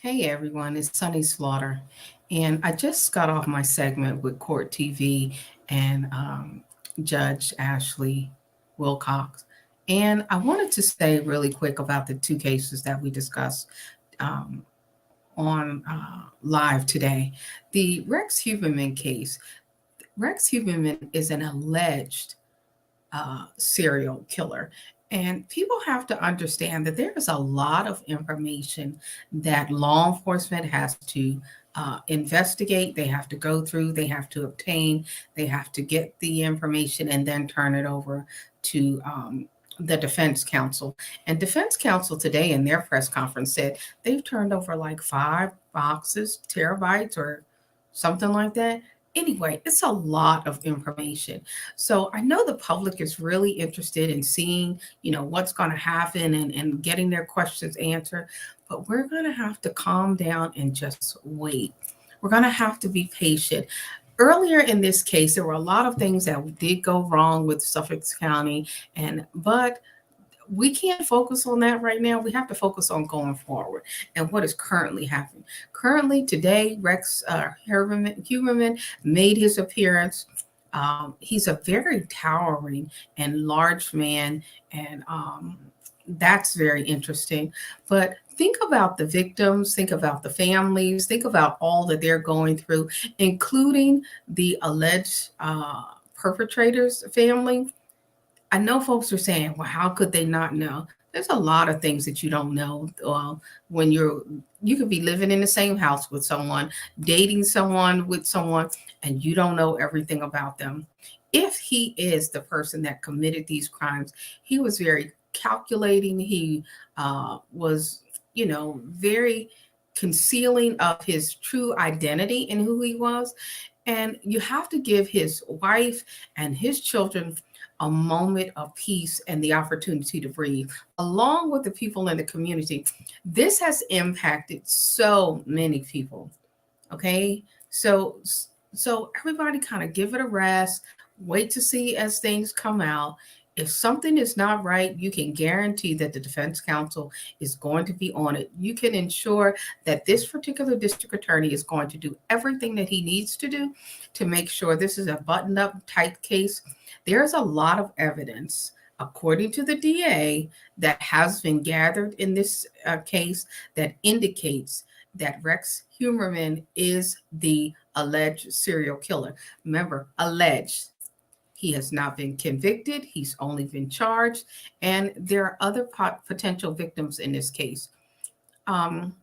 Hey everyone, it's Sunny Slaughter. And I just got off my segment with Court TV and Judge Ashley Wilcox. And I wanted to say really quick about the two cases that we discussed um, on live today. The Rex Huberman case. Rex Huberman is an alleged serial killer. And people have to understand that there is a lot of information that law enforcement has to investigate, they have to go through, they have to obtain, they have to get the information and then turn it over to the defense counsel. And defense counsel today in their press conference said they've turned over like 5 boxes, terabytes, or something like that. Anyway, it's a lot of information. So I know the public is really interested in seeing, what's going to happen and getting their questions answered, but we're going to have to calm down and just wait. We're going to have to be patient. Earlier in this case, there were a lot of things that did go wrong with Suffolk County, but we can't focus on that right now. We have to focus on going forward and what is currently happening. Currently, today, Rex Huberman made his appearance. He's a very towering and large man, and that's very interesting. But think about the victims, think about the families, think about all that they're going through, including the alleged perpetrators' family. I know folks are saying, well, how could they not know? There's a lot of things that you don't know when you could be living in the same house with someone, dating someone with someone, and you don't know everything about them. If he is the person that committed these crimes, he was very calculating. He was, very concealing of his true identity and who he was. And you have to give his wife and his children a moment of peace and the opportunity to breathe, along with the people in the community. This has impacted so many people. Okay. So everybody kind of give it a rest, wait to see as things come out. If something is not right, you can guarantee that the defense counsel is going to be on it. You can ensure that this particular district attorney is going to do everything that he needs to do to make sure this is a buttoned up, tight case. There's a lot of evidence, according to the DA, that has been gathered in this case that indicates that Rex Huberman is the alleged serial killer. Remember, alleged. He has not been convicted. He's only been charged. And there are other potential victims in this case. Um,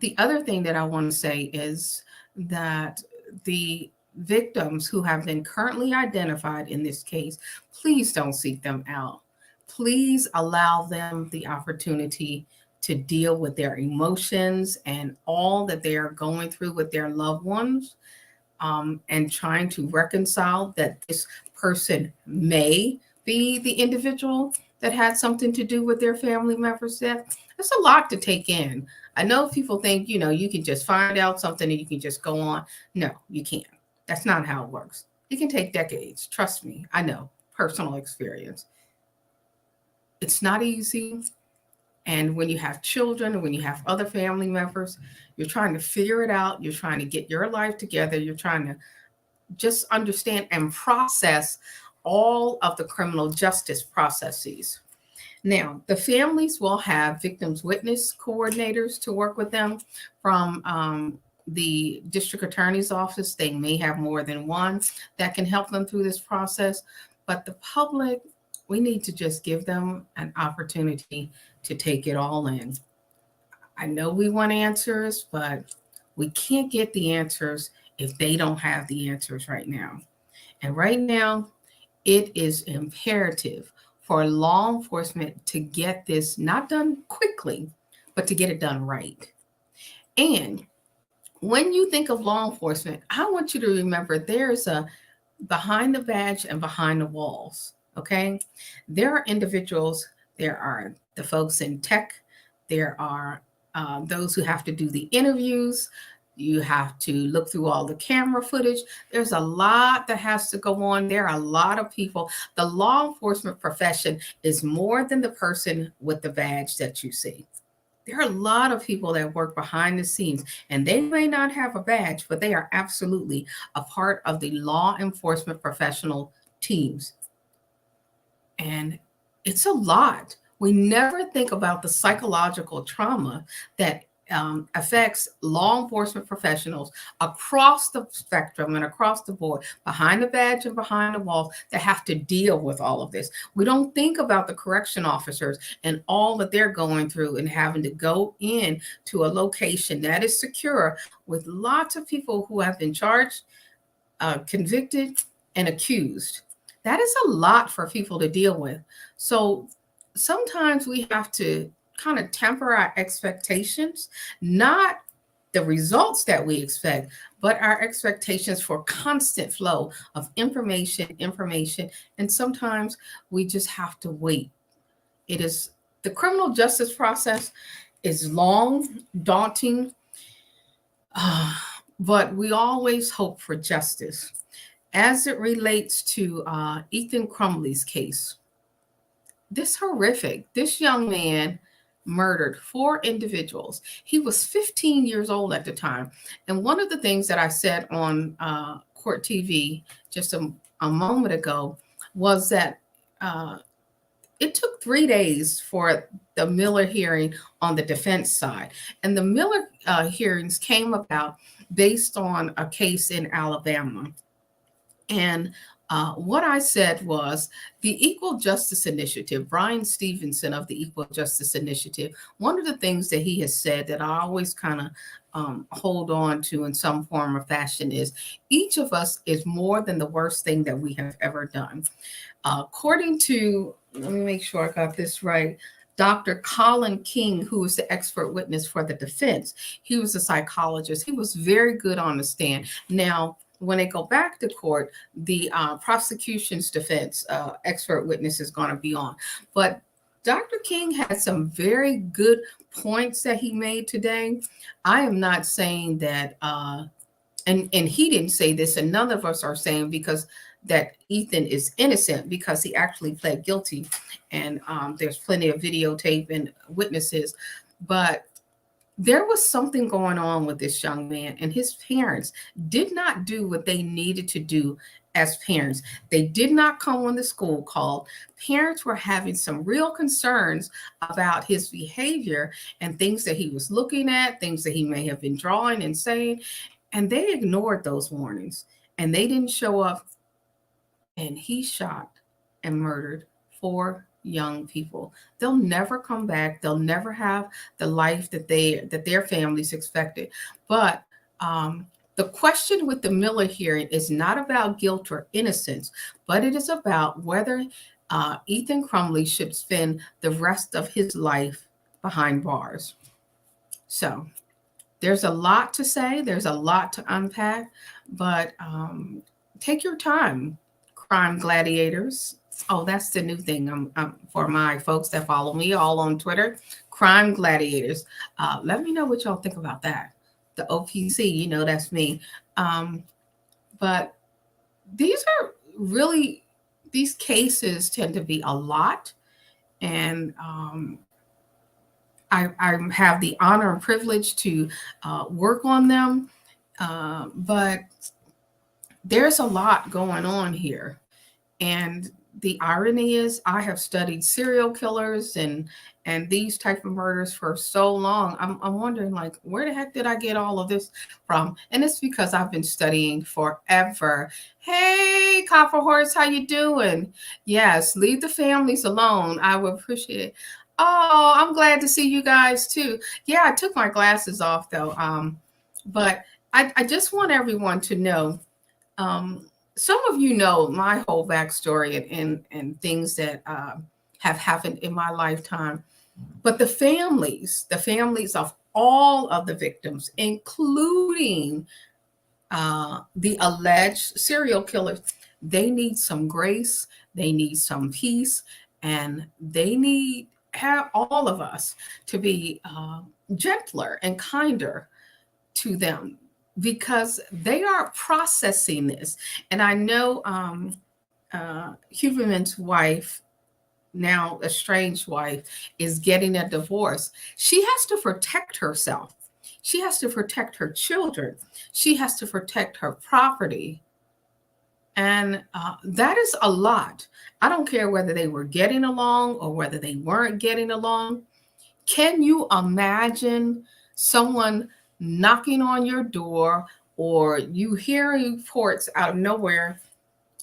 the other thing that I want to say is that the victims who have been currently identified in this case, please don't seek them out. Please allow them the opportunity to deal with their emotions and all that they are going through with their loved ones, and trying to reconcile that this person may be the individual that had something to do with their family member's death. It's a lot to take in. I know people think, you can just find out something and you can just go on. No, you can't. That's not how it works. It can take decades. Trust me. I know, personal experience. It's not easy. And when you have children and when you have other family members, you're trying to figure it out. You're trying to get your life together. You're trying to just understand and process all of the criminal justice processes. Now, the families will have victims witness coordinators to work with them from the district attorney's office. They may have more than one that can help them through this process. But the public, we need to just give them an opportunity to take it all in. I know we want answers, but we can't get the answers if they don't have the answers right now. And right now, it is imperative for law enforcement to get this not done quickly, but to get it done right. And when you think of law enforcement, I want you to remember there's a behind the badge and behind the walls. Okay. There are individuals, there are the folks in tech, there are those who have to do the interviews. You have to look through all the camera footage. There's a lot that has to go on. There are a lot of people. The law enforcement profession is more than the person with the badge that you see. There are a lot of people that work behind the scenes, and they may not have a badge, but they are absolutely a part of the law enforcement professional teams. And it's a lot. We never think about the psychological trauma that affects law enforcement professionals across the spectrum and across the board, behind the badge and behind the walls, that have to deal with all of this. We don't think about the correction officers and all that they're going through and having to go in to a location that is secure with lots of people who have been charged, convicted, and accused. That is a lot for people to deal with. So sometimes we have to kind of temper our expectations, not the results that we expect, but our expectations for constant flow of information. And sometimes we just have to wait. It is the criminal justice process is long, daunting, uh, but we always hope for justice. As it relates to Ethan Crumbley's case, this young man murdered 4 individuals. He was 15 years old at the time. And one of the things that I said on Court TV just a moment ago was that it took 3 days for the Miller hearing on the defense side. And the Miller hearings came about based on a case in Alabama. And what I said was the Equal Justice Initiative, Brian Stevenson of the Equal Justice Initiative, one of the things that he has said that I always kind of hold on to in some form or fashion is each of us is more than the worst thing that we have ever done. According to, let me make sure I got this right, Dr. Colin King, who was the expert witness for the defense, he was a psychologist. He was very good on the stand. Now, when they go back to court, the prosecution's defense expert witness is going to be on. But Dr. King had some very good points that he made today. I am not saying that, and he didn't say this, and none of us are saying because that Ethan is innocent, because he actually pled guilty, and there's plenty of videotape and witnesses. But there was something going on with this young man, and his parents did not do what they needed to do as parents. They did not come when the school called. Parents were having some real concerns about his behavior and things that he was looking at, things that he may have been drawing and saying, and they ignored those warnings, and they didn't show up, and he shot and murdered 4 young people. They'll never come back. They'll never have the life that their families expected. But the question with the Miller hearing is not about guilt or innocence, but it is about whether Ethan Crumbley should spend the rest of his life behind bars. So there's a lot to say. There's a lot to unpack, but take your time, crime gladiators. Oh, that's the new thing for my folks that follow me all on Twitter. Crime gladiators. Let me know what y'all think about that. The OPC, that's me. But these cases tend to be a lot. And I have the honor and privilege to work on them. But there's a lot going on here. And the irony is I have studied serial killers and these type of murders for so long. I'm wondering, like, where the heck did I get all of this from? And it's because I've been studying forever. Hey, Copper Horse, how you doing? Yes, leave the families alone. I would appreciate it. Oh, I'm glad to see you guys too. Yeah, I took my glasses off though. But I just want everyone to know, some of you know my whole backstory and things that have happened in my lifetime. But the families of all of the victims, including the alleged serial killers, they need some grace, they need some peace, and they need all of us to be gentler and kinder to them, because they are processing this. And I know Heuermann's wife now estranged wife is getting a divorce, she has to protect herself. She has to protect her children. She has to protect her property. And that is a lot. I don't care whether they were getting along or whether they weren't getting along. Can you imagine someone knocking on your door, or you hear reports out of nowhere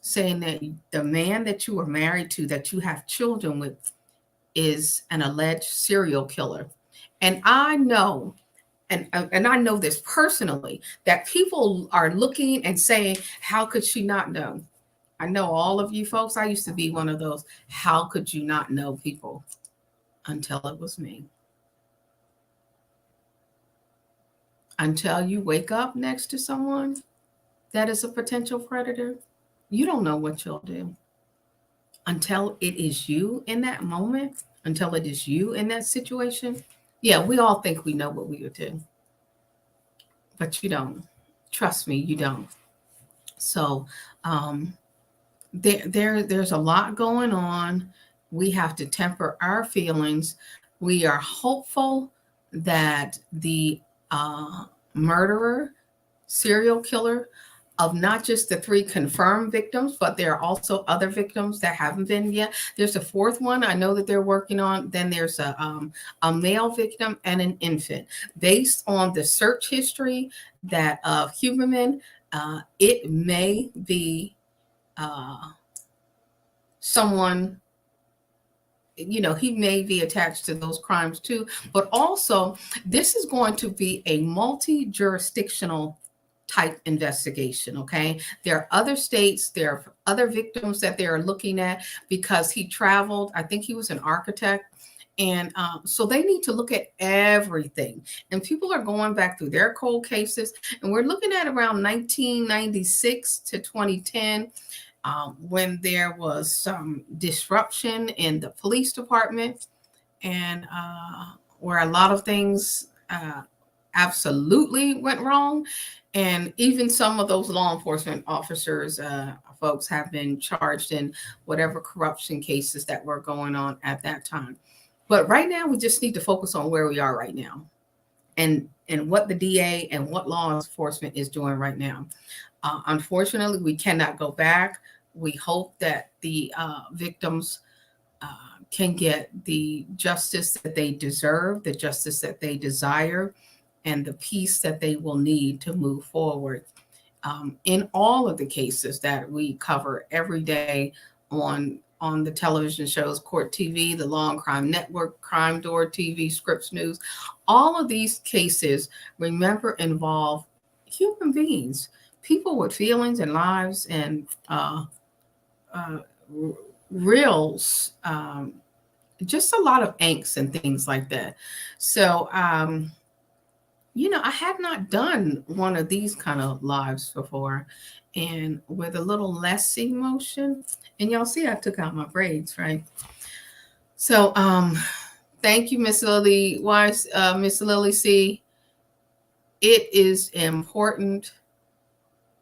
saying that the man that you were married to, that you have children with, is an alleged serial killer? And I know, and I know this personally, that people are looking and saying, how could she not know? I know all of you folks, I used to be one of those, how could you not know people, until it was me. Until you wake up next to someone that is a potential predator, you don't know what you'll do. Until it is you in that moment, until it is you in that situation. Yeah, we all think we know what we would do, but you don't. Trust me, you don't. So um, there's a lot going on. We have to temper our feelings. We are hopeful that the murderer, serial killer, of not just the 3 confirmed victims, but there are also other victims that haven't been yet. There's a 4th one I know that they're working on. Then there's a male victim and an infant. Based on the search history that of Heuermann, it may be someone, he may be attached to those crimes too. But also, this is going to be a multi-jurisdictional type investigation. Okay, there are other states, there are other victims that they're looking at, because he traveled. I think he was an architect. And so they need to look at everything. And people are going back through their cold cases. And we're looking at around 1996 to 2010, when there was some disruption in the police department, and where a lot of things absolutely went wrong. And even some of those law enforcement officers, folks, have been charged in whatever corruption cases that were going on at that time. But right now, we just need to focus on where we are right now, and what the DA and what law enforcement is doing right now. Unfortunately, we cannot go back. We hope that the victims can get the justice that they deserve, the justice that they desire, and the peace that they will need to move forward. In all of the cases that we cover every day on the television shows, Court TV, the Law and Crime Network, Crime Door TV, Scripps News, all of these cases, remember, involve human beings, people with feelings and lives, and real, just a lot of angst and things like that. So, I had not done one of these kind of lives before, and with a little less emotion. And y'all see, I took out my braids, right? So, thank you, Miss Lily Wise, Miss Lily C. It is important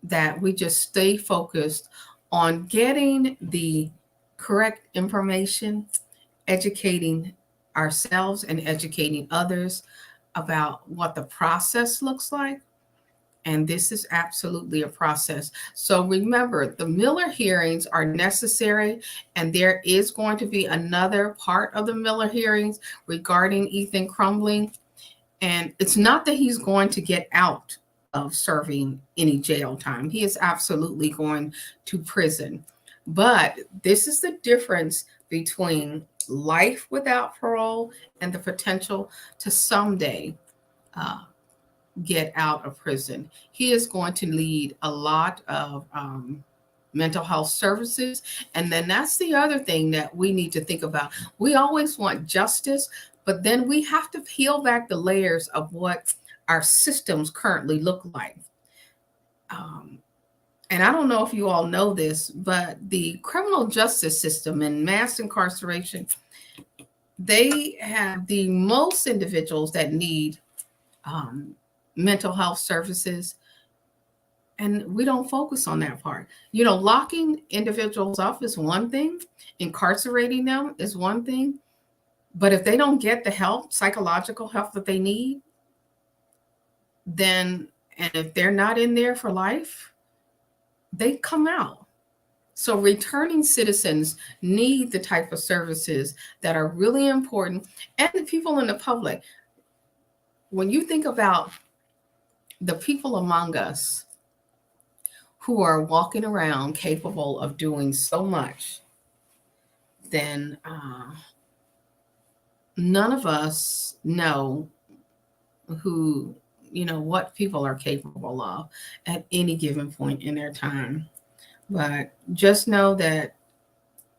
that we just stay focused on getting the correct information, educating ourselves and educating others about what the process looks like. And this is absolutely a process. So remember, the Miller hearings are necessary, and there is going to be another part of the Miller hearings regarding Ethan Crumbley. And it's not that he's going to get out of serving any jail time. He is absolutely going to prison. But this is the difference between life without parole and the potential to someday get out of prison. He is going to need a lot of mental health services. And then that's the other thing that we need to think about. We always want justice, but then we have to peel back the layers of what our systems currently look like. And I don't know if you all know this, but the criminal justice system and mass incarceration, they have the most individuals that need mental health services And we don't focus on that part. Locking individuals up is one thing, incarcerating them is one thing. But if they don't get the help, psychological help that they need, then, and if they're not in there for life, they come out. So returning citizens need the type of services that are really important. And the people in the public, when you think about the people among us who are walking around capable of doing so much, then none of us know who, what people are capable of at any given point in their time. But just know that,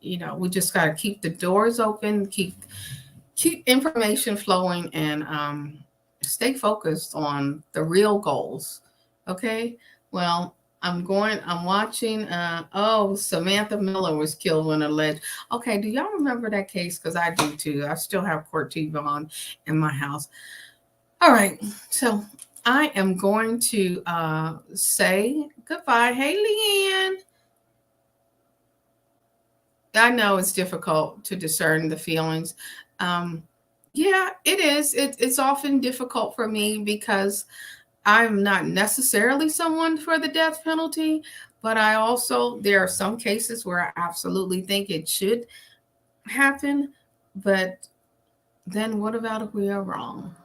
we just got to keep the doors open, keep information flowing, and stay focused on the real goals. Okay. Well, I'm watching, Samantha Miller was killed when alleged. Okay. Do y'all remember that case? Because I do too. I still have court TV on in my house. All right. So I am going to say goodbye. Hey, Leanne. I know it's difficult to discern the feelings. Yeah, it is. It's often difficult for me because I'm not necessarily someone for the death penalty, but there are some cases where I absolutely think it should happen. But then what about if we are wrong?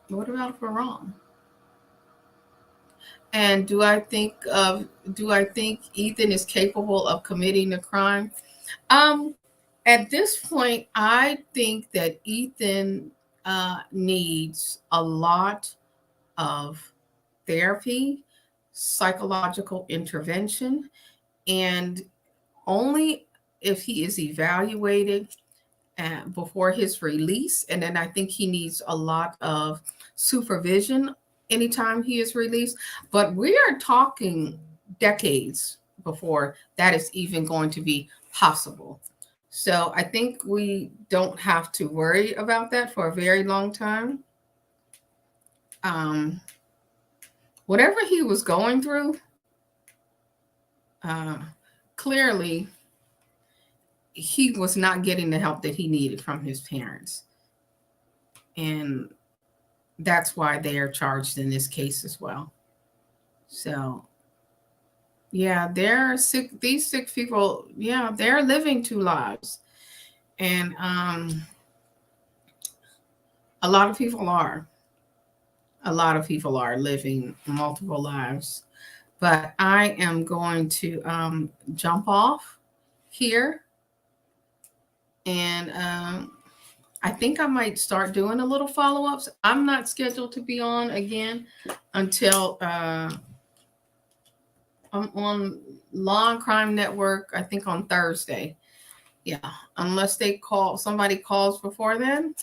What about if we're wrong? And do I think Ethan is capable of committing a crime? Um, at this point, I think that Ethan needs a lot of therapy, psychological intervention, and only if he is evaluated before his release. And then I think he needs a lot of supervision anytime he is released. But we are talking decades before that is even going to be possible. So I think we don't have to worry about that for a very long time. Whatever he was going through, clearly he was not getting the help that he needed from his parents. And that's why they are charged in this case as well. So, yeah, they're sick. These sick people, yeah, they're living two lives. And a lot of people are. A lot of people are living multiple lives. But I am going to jump off here. And I think I might start doing a little follow-ups. I'm not scheduled to be on again until I'm on Law and Crime Network, I think on Thursday. Yeah, unless somebody calls before then.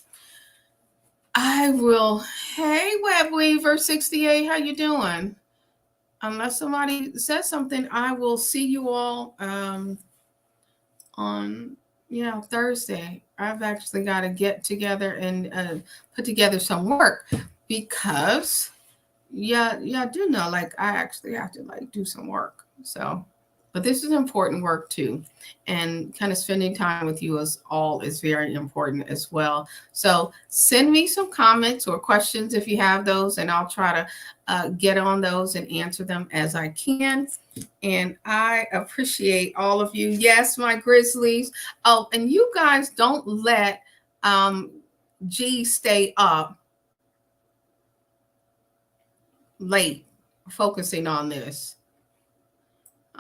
I will. Hey, Webweaver68, how you doing? Unless somebody says something, I will see you all on Thursday. I've actually got to get together and put together some work because I do know, like, I actually have to do some work. So, but this is important work too, and kind of spending time with you is very important as well. So send me some comments or questions if you have those, and I'll try to get on those and answer them as I can. And I appreciate all of you. Yes, my Grizzlies. Oh, and you guys don't let G stay up late focusing on this.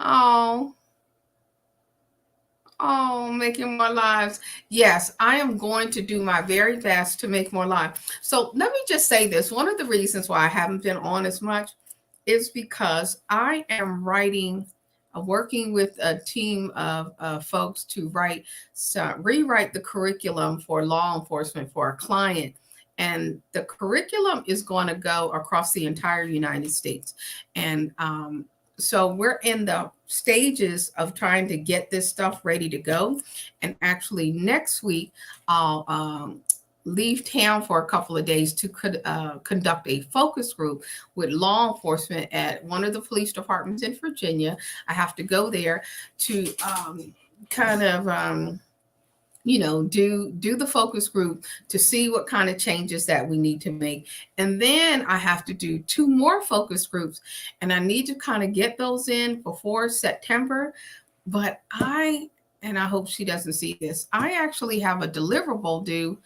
Oh, making more lives. Yes, I am going to do my very best to make more lives. So let me just say this. One of the reasons why I haven't been on as much is because I am working with a team of folks to rewrite the curriculum for law enforcement for a client. And the curriculum is going to go across the entire United States. And so we're in the stages of trying to get this stuff ready to go. And actually next week, I'll leave town for a couple of days to conduct a focus group with law enforcement at one of the police departments in Virginia. I have to go there to kind of do the focus group to see what kind of changes that we need to make. And then I have to do 2 more focus groups, and I need to kind of get those in before September. But I hope she doesn't see this, I actually have a deliverable due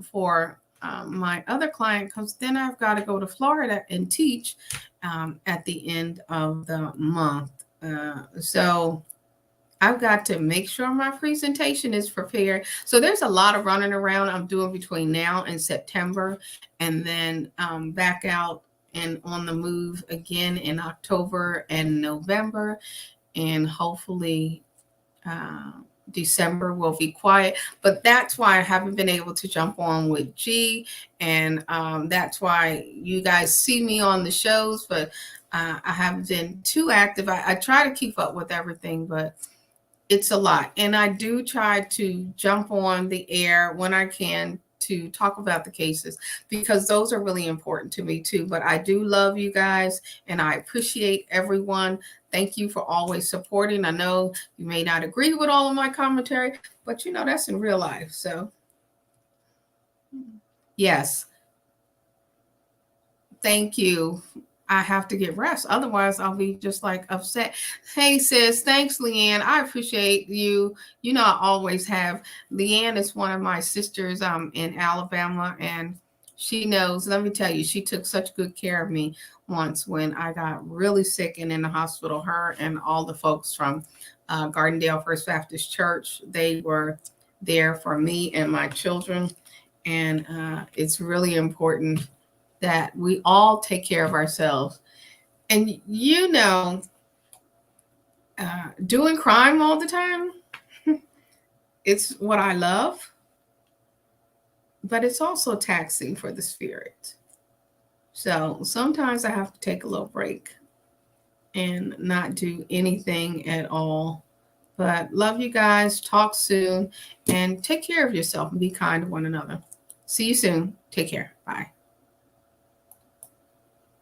for my other client, because then I've got to go to Florida and teach at the end of the month. So I've got to make sure my presentation is prepared. So there's a lot of running around I'm doing between now and September, and then back out and on the move again in October and November. And hopefully December will be quiet. But that's why I haven't been able to jump on with G. And that's why you guys see me on the shows, but I haven't been too active. I try to keep up with everything, but it's a lot. And I do try to jump on the air when I can to talk about the cases, because those are really important to me too. But I do love you guys, and I appreciate everyone. Thank you for always supporting. I know you may not agree with all of my commentary, but that's in real life. So yes, thank you. I have to get rest. Otherwise, I'll be just like upset. Hey, sis. Thanks, Leanne. I appreciate you. I always have. Leanne is one of my sisters in Alabama, and she knows. Let me tell you, she took such good care of me once when I got really sick and in the hospital. Her and all the folks from Gardendale First Baptist Church, they were there for me and my children. And it's really important that we all take care of ourselves. And doing crime all the time, it's what I love, but it's also taxing for the spirit. So sometimes I have to take a little break and not do anything at all. But love you guys. Talk soon, and take care of yourself and be kind to one another. See you soon. Take care. Bye.